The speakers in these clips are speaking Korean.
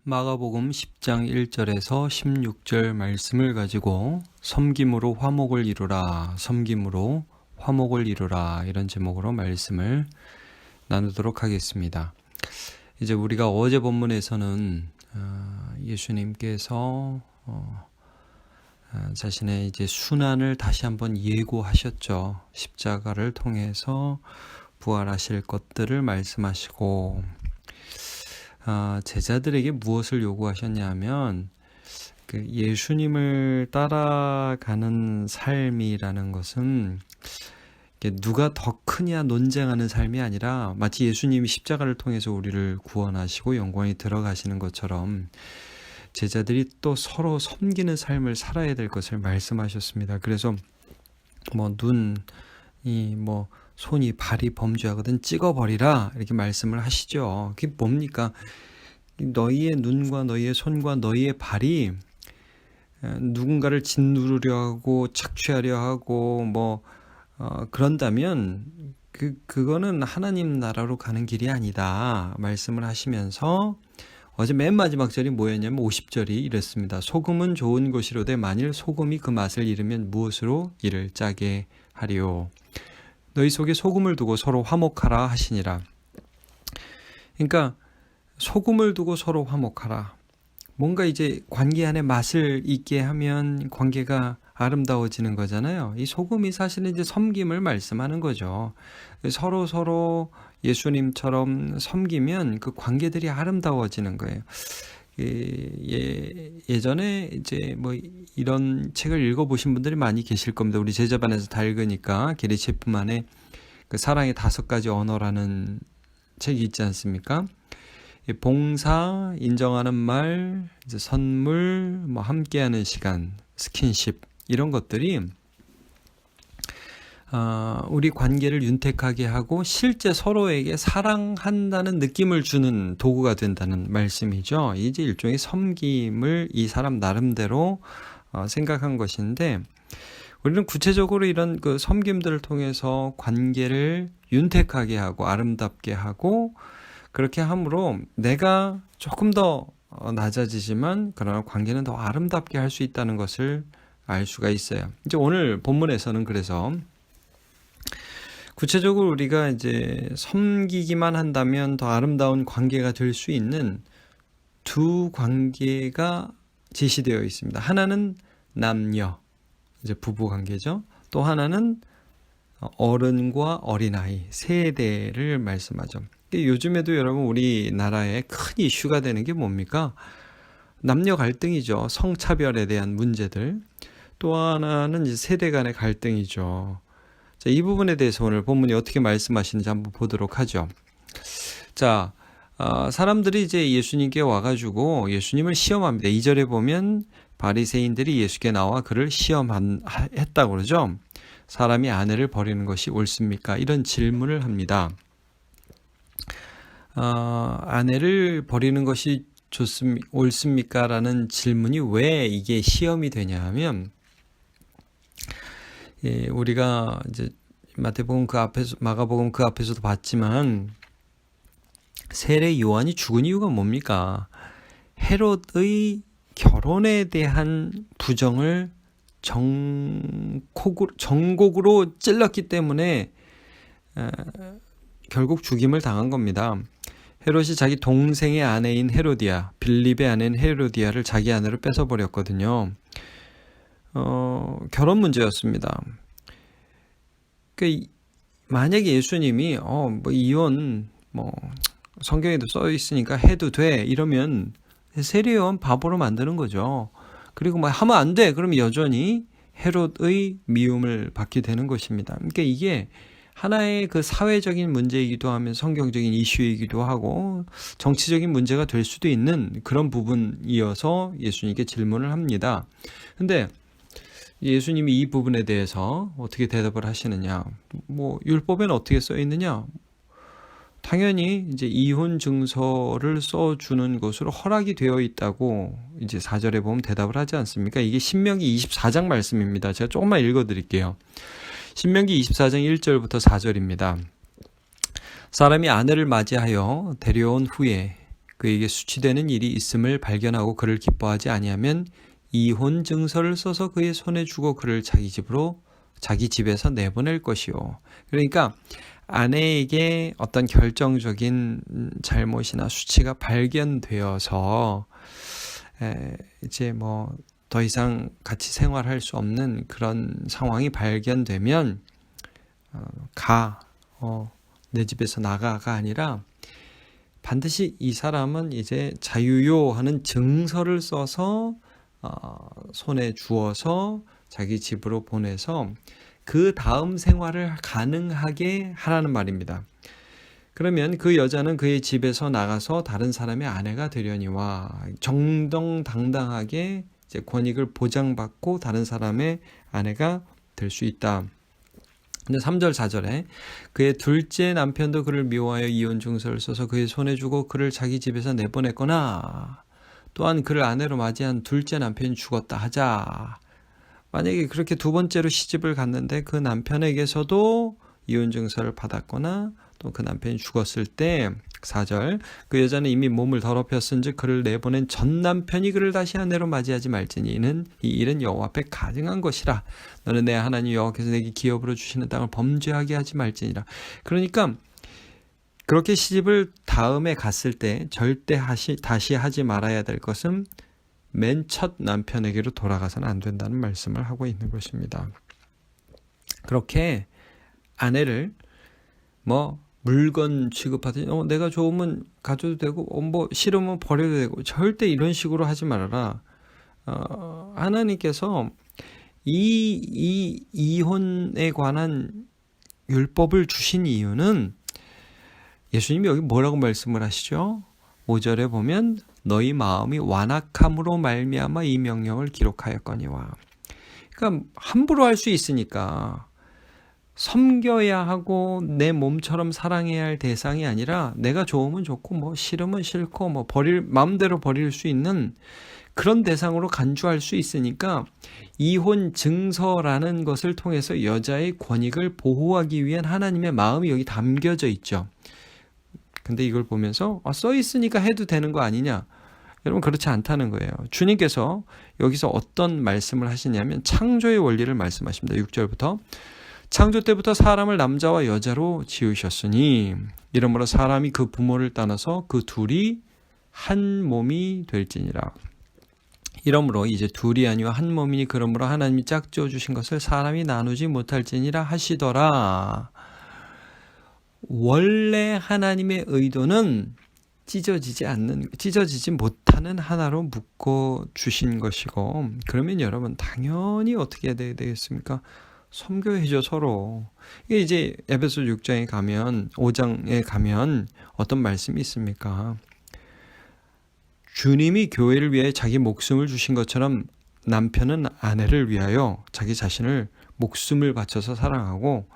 마가복음 10장 1절에서 16절 말씀을 가지고 섬김으로 화목을 이루라, 섬김으로 화목을 이루라 이런 제목으로 말씀을 나누도록 하겠습니다. 이제 우리가 어제 본문에서는 예수님께서 자신의 이제 순환을 다시 한번 예고하셨죠. 십자가를 통해서 부활하실 것들을 말씀하시고 제자들에게 무엇을 요구하셨냐면 그 예수님을 따라가는 삶이라는 것은 누가 더 크냐 논쟁하는 삶이 아니라 마치 예수님이 십자가를 통해서 우리를 구원하시고 영광에 들어가시는 것처럼 제자들이 또 서로 섬기는 삶을 살아야 될 것을 말씀하셨습니다. 그래서 눈이 손이 발이 범죄하거든 찍어버리라 이렇게 말씀을 하시죠. 그게 뭡니까? 너희의 눈과 너희의 손과 너희의 발이 누군가를 짓누르려 하고 착취하려 하고 그런다면 그거는 하나님 나라로 가는 길이 아니다 말씀을 하시면서 어제 맨 마지막 절이 뭐였냐면 50절이 이랬습니다. 소금은 좋은 것이로되 만일 소금이 그 맛을 잃으면 무엇으로 이를 짜게 하리요. 너희 속에 소금을 두고 서로 화목하라 하시니라. 그러니까 소금을 두고 서로 화목하라. 뭔가 이제 관계 안에 맛을 있게 하면 관계가 아름다워지는 거잖아요. 이 소금이 사실은 이제 섬김을 말씀하는 거죠. 서로 예수님처럼 섬기면 그 관계들이 아름다워지는 거예요. 예전에 이제 이런 책을 읽어보신 분들이 많이 계실 겁니다. 우리 제자반에서 다 읽으니까 게리 체프만의 그 사랑의 5가지 언어라는 책이 있지 않습니까? 봉사, 인정하는 말, 이제 선물, 함께하는 시간, 스킨십 이런 것들이 우리 관계를 윤택하게 하고 실제 서로에게 사랑한다는 느낌을 주는 도구가 된다는 말씀이죠. 이제 일종의 섬김을 이 사람 나름대로 생각한 것인데 우리는 구체적으로 이런 그 섬김들을 통해서 관계를 윤택하게 하고 아름답게 하고 그렇게 함으로 내가 조금 더 낮아지지만 그러나 관계는 더 아름답게 할 수 있다는 것을 알 수가 있어요. 이제 오늘 본문에서는 그래서 구체적으로 우리가 이제 섬기기만 한다면 더 아름다운 관계가 될 수 있는 두 관계가 제시되어 있습니다. 하나는 남녀, 이제 부부 관계죠. 또 하나는 어른과 어린아이, 세대를 말씀하죠. 요즘에도 여러분 우리나라에 큰 이슈가 되는 게 뭡니까? 남녀 갈등이죠. 성차별에 대한 문제들. 또 하나는 이제 세대 간의 갈등이죠. 자, 이 부분에 대해서 오늘 본문이 어떻게 말씀하시는지 한번 보도록 하죠. 자, 사람들이 이제 예수님께 와가지고 예수님을 시험합니다. 2절에 보면 바리새인들이 예수께 나와 그를 시험했다고 그러죠. 사람이 아내를 버리는 것이 옳습니까? 이런 질문을 합니다. 아내를 버리는 것이 옳습니까? 라는 질문이 왜 이게 시험이 되냐 하면 우리가 이제 마태복음 그 앞에서 마가복음 그 앞에서도 봤지만 세례 요한이 죽은 이유가 뭡니까? 헤롯의 결혼에 대한 부정을 정곡으로 찔렀기 때문에 결국 죽임을 당한 겁니다. 헤롯이 자기 동생의 아내인 헤로디아, 빌립의 아내인 헤로디아를 자기 아내로 뺏어버렸거든요. 결혼 문제였습니다. 만약에 예수님이 이혼 성경에도 써 있으니까 해도 돼 이러면 세례요한 바보로 만드는 거죠. 그리고 하면 안 돼 그러면 여전히 헤롯의 미움을 받게 되는 것입니다. 그러니까 이게 하나의 그 사회적인 문제이기도 하면 성경적인 이슈이기도 하고 정치적인 문제가 될 수도 있는 그런 부분이어서 예수님께 질문을 합니다. 근데 예수님이 이 부분에 대해서 어떻게 대답을 하시느냐? 율법에는 어떻게 써 있느냐? 당연히 이제 이혼 증서를 써주는 것으로 허락이 되어 있다고 이제 4절에 보면 대답을 하지 않습니까? 이게 신명기 24장 말씀입니다. 제가 조금만 읽어드릴게요. 신명기 24장 1절부터 4절입니다. 사람이 아내를 맞이하여 데려온 후에 그에게 수치되는 일이 있음을 발견하고 그를 기뻐하지 아니하면 이혼 증서를 써서 그의 손에 주고 그를 자기 집에서 내보낼 것이요. 그러니까 아내에게 어떤 결정적인 잘못이나 수치가 발견되어서 이제 뭐 더 이상 같이 생활할 수 없는 그런 상황이 발견되면 내 집에서 나가가 아니라 반드시 이 사람은 이제 자유요 하는 증서를 써서 손에 주어서 자기 집으로 보내서 그 다음 생활을 가능하게 하라는 말입니다. 그러면 그 여자는 그의 집에서 나가서 다른 사람의 아내가 되려니와 정정당당하게 이제 권익을 보장받고 다른 사람의 아내가 될 수 있다. 근데 3절 4절에 그의 둘째 남편도 그를 미워하여 이혼 증서를 써서 그의 손에 주고 그를 자기 집에서 내보냈거나 또한 그를 아내로 맞이한 둘째 남편이 죽었다 하자. 만약에 그렇게 두 번째로 시집을 갔는데 그 남편에게서도 이혼 증서를 받았거나 또 그 남편이 죽었을 때 4절 그 여자는 이미 몸을 더럽혔은즉 그를 내보낸 전 남편이 그를 다시 아내로 맞이하지 말지니 이는 이 일은 여호와 앞에 가증한 것이라. 너는 내 하나님 여호와께서 내게 기업으로 주시는 땅을 범죄하게 하지 말지니라. 그러니까 그렇게 시집을 다음에 갔을 때 절대 다시 하지 말아야 될 것은 맨 첫 남편에게로 돌아가서는 안 된다는 말씀을 하고 있는 것입니다. 그렇게 아내를 물건 취급하듯이 내가 좋으면 가져도 되고 싫으면 버려도 되고 절대 이런 식으로 하지 말아라. 하나님께서 이 이혼에 관한 율법을 주신 이유는 예수님이 여기 뭐라고 말씀을 하시죠? 5절에 보면 너희 마음이 완악함으로 말미암아 이 명령을 기록하였거니와. 그러니까 함부로 할 수 있으니까 섬겨야 하고 내 몸처럼 사랑해야 할 대상이 아니라 내가 좋으면 좋고 싫으면 싫고 마음대로 버릴 수 있는 그런 대상으로 간주할 수 있으니까 이혼 증서라는 것을 통해서 여자의 권익을 보호하기 위한 하나님의 마음이 여기 담겨져 있죠. 근데 이걸 보면서 써 있으니까 해도 되는 거 아니냐? 여러분 그렇지 않다는 거예요. 주님께서 여기서 어떤 말씀을 하시냐면 창조의 원리를 말씀하십니다. 6절부터 창조 때부터 사람을 남자와 여자로 지으셨으니 이러므로 사람이 그 부모를 떠나서 그 둘이 한 몸이 될지니라. 이러므로 이제 둘이 아니와 한 몸이니 그러므로 하나님이 짝지어 주신 것을 사람이 나누지 못할지니라 하시더라. 원래 하나님의 의도는 찢어지지 못하는 하나로 묶어 주신 것이고, 그러면 여러분 당연히 어떻게 해야 되겠습니까? 섬겨야죠, 서로. 이게 이제 에베소 6장에 가면 5장에 가면 어떤 말씀이 있습니까? 주님이 교회를 위해 자기 목숨을 주신 것처럼 남편은 아내를 위하여 자기 자신을 목숨을 바쳐서 사랑하고,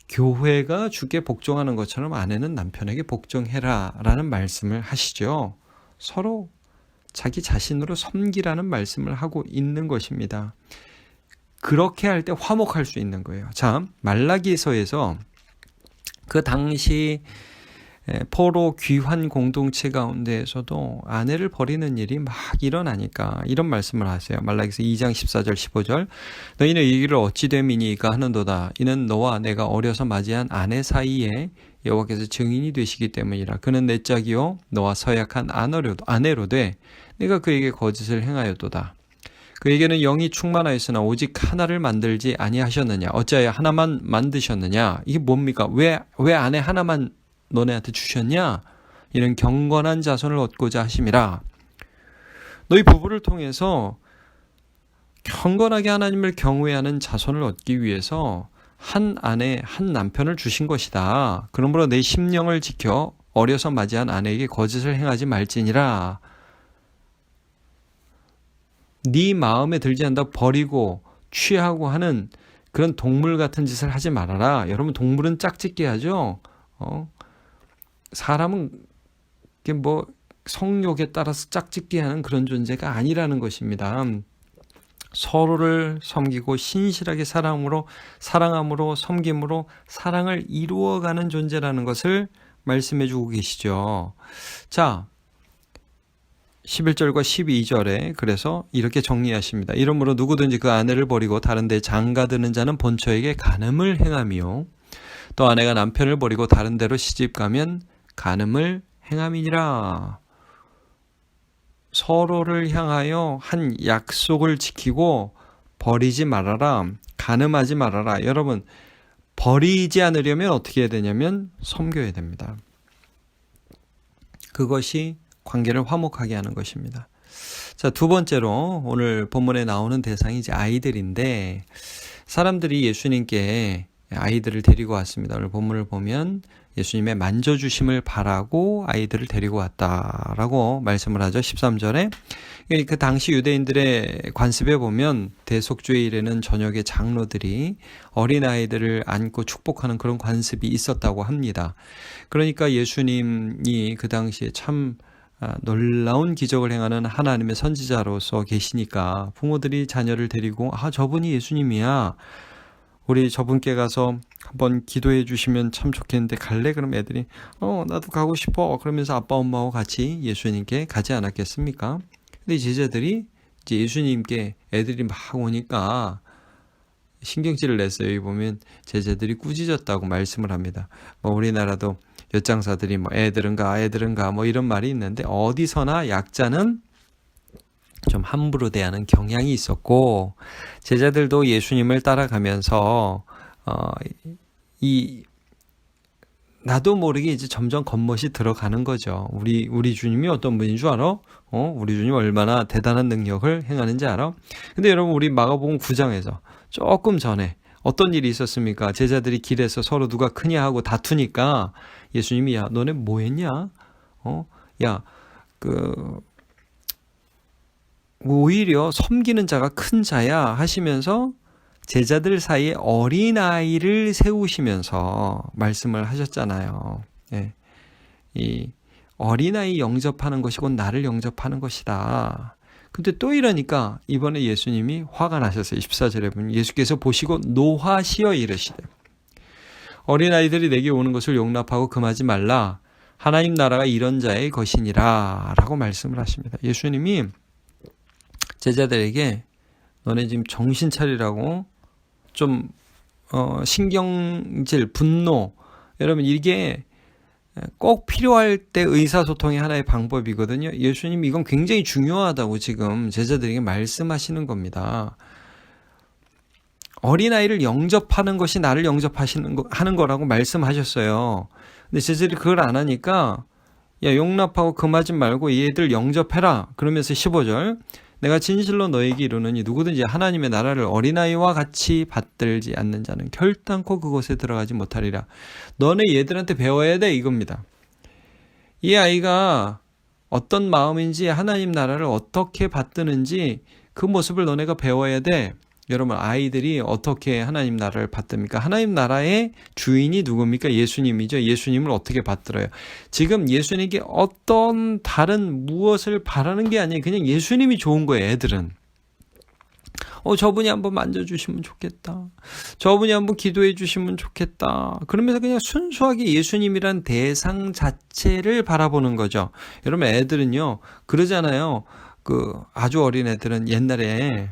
교회가 주께 복종하는 것처럼 아내는 남편에게 복종해라 라는 말씀을 하시죠. 서로 자기 자신으로 섬기라는 말씀을 하고 있는 것입니다. 그렇게 할 때 화목할 수 있는 거예요. 자, 말라기서에서 그 당시 포로 귀환 공동체 가운데에서도 아내를 버리는 일이 막 일어나니까 이런 말씀을 하세요. 말라기서 2장 14절 15절 너희는 이 일을 어찌 됨이니까 하는도다. 이는 너와 내가 어려서 맞이한 아내 사이에 여호와께서 증인이 되시기 때문이라. 그는 내 짝이요 너와 서약한 아내로 돼 내가 그에게 거짓을 행하였도다. 그에게는 영이 충만하였으나 오직 하나를 만들지 아니하셨느냐. 어찌하여 하나만 만드셨느냐. 이게 뭡니까? 왜 아내 하나만 너네한테 주셨냐? 이런 경건한 자손을 얻고자 하심이라. 너희 부부를 통해서 경건하게 하나님을 경외하는 자손을 얻기 위해서 한 아내 한 남편을 주신 것이다. 그러므로 내 심령을 지켜 어려서 맞이한 아내에게 거짓을 행하지 말지니라. 네 마음에 들지 않는다고 버리고 취하고 하는 그런 동물 같은 짓을 하지 말아라. 여러분 동물은 짝짓기 하죠. 사람은 성욕에 따라서 짝짓기 하는 그런 존재가 아니라는 것입니다. 서로를 섬기고 신실하게 사랑함으로 섬김으로 사랑을 이루어가는 존재라는 것을 말씀해 주고 계시죠. 자, 11절과 12절에 그래서 이렇게 정리하십니다. 이러므로 누구든지 그 아내를 버리고 다른 데 장가드는 자는 본처에게 간음을 행함이요 또 아내가 남편을 버리고 다른 데로 시집가면 간음을 행함이니라. 서로를 향하여 한 약속을 지키고 버리지 말아라. 간음하지 말아라. 여러분, 버리지 않으려면 어떻게 해야 되냐면 섬겨야 됩니다. 그것이 관계를 화목하게 하는 것입니다. 자, 두 번째로 오늘 본문에 나오는 대상이 이제 아이들인데 사람들이 예수님께 아이들을 데리고 왔습니다. 오늘 본문을 보면 예수님의 만져주심을 바라고 아이들을 데리고 왔다라고 말씀을 하죠. 13절에 그 당시 유대인들의 관습에 보면 대속죄일에는 저녁에 장로들이 어린아이들을 안고 축복하는 그런 관습이 있었다고 합니다. 그러니까 예수님이 그 당시에 참 놀라운 기적을 행하는 하나님의 선지자로서 계시니까 부모들이 자녀를 데리고 저분이 예수님이야. 우리 저분께 가서 한번 기도해 주시면 참 좋겠는데 갈래? 그럼 애들이 나도 가고 싶어. 그러면서 아빠 엄마하고 같이 예수님께 가지 않았겠습니까? 근데 제자들이 이제 예수님께 애들이 막 오니까 신경질을 냈어요. 여기 보면 제자들이 꾸짖었다고 말씀을 합니다. 우리나라도 엿장사들이 애들은 가 이런 말이 있는데 어디서나 약자는 좀 함부로 대하는 경향이 있었고 제자들도 예수님을 따라가면서 나도 모르게 이제 점점 겉멋이 들어가는 거죠. 우리 주님이 어떤 분인 줄 알아? 우리 주님 얼마나 대단한 능력을 행하는지 알아? 근데 여러분 우리 마가복음 9장에서 조금 전에 어떤 일이 있었습니까? 제자들이 길에서 서로 누가 크냐 하고 다투니까 예수님이 야 너네 뭐 했냐? 오히려 섬기는 자가 큰 자야 하시면서 제자들 사이에 어린아이를 세우시면서 말씀을 하셨잖아요. 예. 이 어린아이 영접하는 것이 곧 나를 영접하는 것이다. 근데 또 이러니까 이번에 예수님이 화가 나셨어요. 14절에 보면 예수께서 보시고 노하시어 이르시되 어린아이들이 내게 오는 것을 용납하고 금하지 말라. 하나님 나라가 이런 자의 것이니라 라고 말씀을 하십니다. 예수님이 제자들에게 너네 지금 정신 차리라고 좀 신경질, 분노 여러분 이게 꼭 필요할 때 의사소통의 하나의 방법이거든요. 예수님이 이건 굉장히 중요하다고 지금 제자들에게 말씀하시는 겁니다. 어린아이를 영접하는 것이 나를 하는 거라고 말씀하셨어요. 근데 제자들이 그걸 안 하니까 용납하고 금하지 말고 얘들 영접해라. 그러면서 15절 내가 진실로 너에게 이르노니 누구든지 하나님의 나라를 어린아이와 같이 받들지 않는 자는 결단코 그곳에 들어가지 못하리라. 너네 얘들한테 배워야 돼 이겁니다. 이 아이가 어떤 마음인지 하나님 나라를 어떻게 받드는지 그 모습을 너네가 배워야 돼. 여러분 아이들이 어떻게 하나님 나라를 받듭니까? 하나님 나라의 주인이 누굽니까? 예수님이죠. 예수님을 어떻게 받들어요? 지금 예수님께 어떤 다른 무엇을 바라는 게 아니에요. 그냥 예수님이 좋은 거예요. 애들은. 저분이 한번 만져주시면 좋겠다. 저분이 한번 기도해 주시면 좋겠다. 그러면서 그냥 순수하게 예수님이란 대상 자체를 바라보는 거죠. 여러분 애들은요 그러잖아요. 아주 어린 애들은 옛날에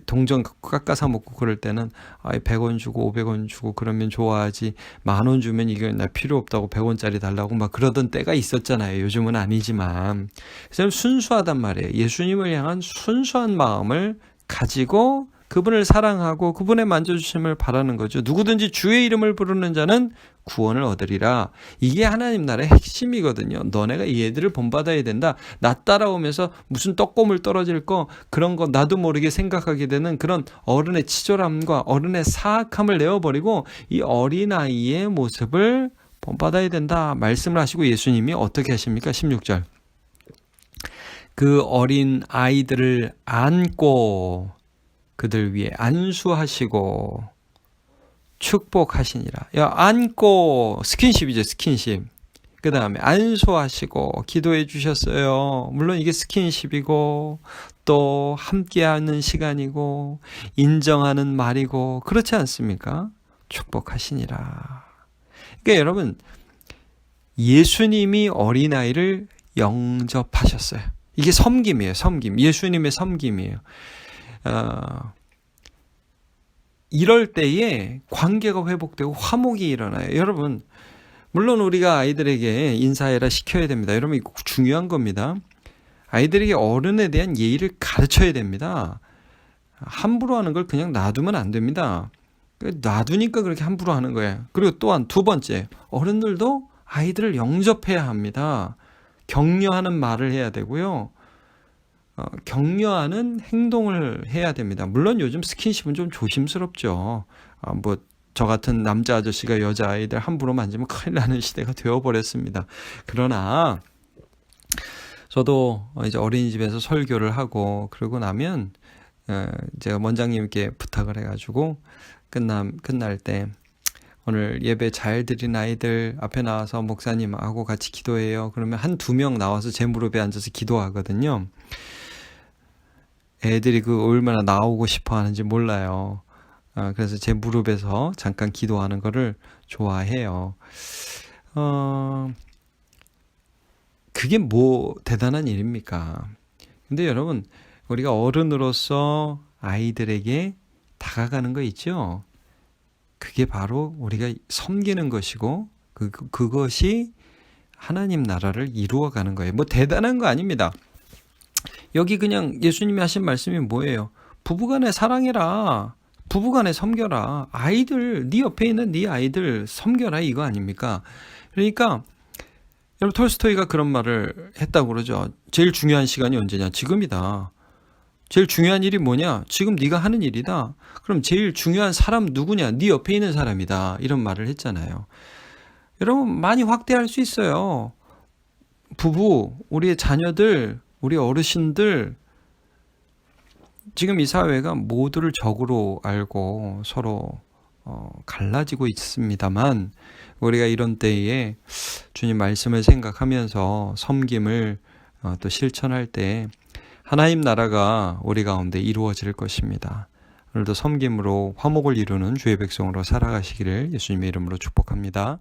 동전 깎아서 먹고 그럴 때는 100원 주고 500원 주고 그러면 좋아하지 10,000원 주면 이게 나 필요 없다고 100원짜리 달라고 막 그러던 때가 있었잖아요. 요즘은 아니지만 그래서 순수하단 말이에요. 예수님을 향한 순수한 마음을 가지고 그분을 사랑하고 그분의 만져주심을 바라는 거죠. 누구든지 주의 이름을 부르는 자는 구원을 얻으리라. 이게 하나님 나라의 핵심이거든요. 너네가 얘들을 본받아야 된다. 나 따라오면서 무슨 떡고물 떨어질 거 그런 거 나도 모르게 생각하게 되는 그런 어른의 치졸함과 어른의 사악함을 내어버리고 이 어린아이의 모습을 본받아야 된다. 말씀을 하시고 예수님이 어떻게 하십니까? 16절. 그 어린 아이들을 안고 그들 위에 안수하시고 축복하시니라. 안고 스킨십이죠. 스킨십. 그 다음에 안수하시고 기도해 주셨어요. 물론 이게 스킨십이고 또 함께하는 시간이고 인정하는 말이고 그렇지 않습니까? 축복하시니라. 그러니까 여러분 예수님이 어린아이를 영접하셨어요. 이게 섬김이에요. 섬김. 예수님의 섬김이에요. 이럴 때에 관계가 회복되고 화목이 일어나요. 여러분, 물론 우리가 아이들에게 인사해라 시켜야 됩니다. 여러분, 이거 중요한 겁니다. 아이들에게 어른에 대한 예의를 가르쳐야 됩니다. 함부로 하는 걸 그냥 놔두면 안 됩니다. 놔두니까 그렇게 함부로 하는 거예요. 그리고 또한 두 번째, 어른들도 아이들을 영접해야 합니다. 격려하는 말을 해야 되고요. 격려하는 행동을 해야 됩니다. 물론 요즘 스킨십은 좀 조심스럽죠. 저 같은 남자 아저씨가 여자 아이들 함부로 만지면 큰일 나는 시대가 되어버렸습니다. 그러나 저도 이제 어린이집에서 설교를 하고 그러고 나면 제가 원장님께 부탁을 해가지고 끝날 때 오늘 예배 잘 드린 아이들 앞에 나와서 목사님하고 같이 기도해요. 그러면 한 2명 나와서 제 무릎에 앉아서 기도하거든요. 애들이 얼마나 나오고 싶어 하는지 몰라요. 그래서 제 무릎에서 잠깐 기도하는 거를 좋아해요. 그게 뭐 대단한 일입니까? 근데 여러분, 우리가 어른으로서 아이들에게 다가가는 거 있죠? 그게 바로 우리가 섬기는 것이고 그것이 하나님 나라를 이루어가는 거예요. 뭐 대단한 거 아닙니다. 여기 그냥 예수님이 하신 말씀이 뭐예요? 부부간에 사랑해라. 부부간에 섬겨라. 아이들, 네 옆에 있는 네 아이들 섬겨라, 이거 아닙니까? 그러니까 여러분, 톨스토이가 그런 말을 했다고 그러죠. 제일 중요한 시간이 언제냐? 지금이다. 제일 중요한 일이 뭐냐? 지금 네가 하는 일이다. 그럼 제일 중요한 사람 누구냐? 네 옆에 있는 사람이다. 이런 말을 했잖아요. 여러분, 많이 확대할 수 있어요. 부부, 우리의 자녀들, 우리 어르신들, 지금 이 사회가 모두를 적으로 알고 서로 갈라지고 있습니다만, 우리가 이런 때에 주님 말씀을 생각하면서 섬김을 또 실천할 때 하나님 나라가 우리 가운데 이루어질 것입니다. 오늘도 섬김으로 화목을 이루는 주의 백성으로 살아가시기를 예수님의 이름으로 축복합니다.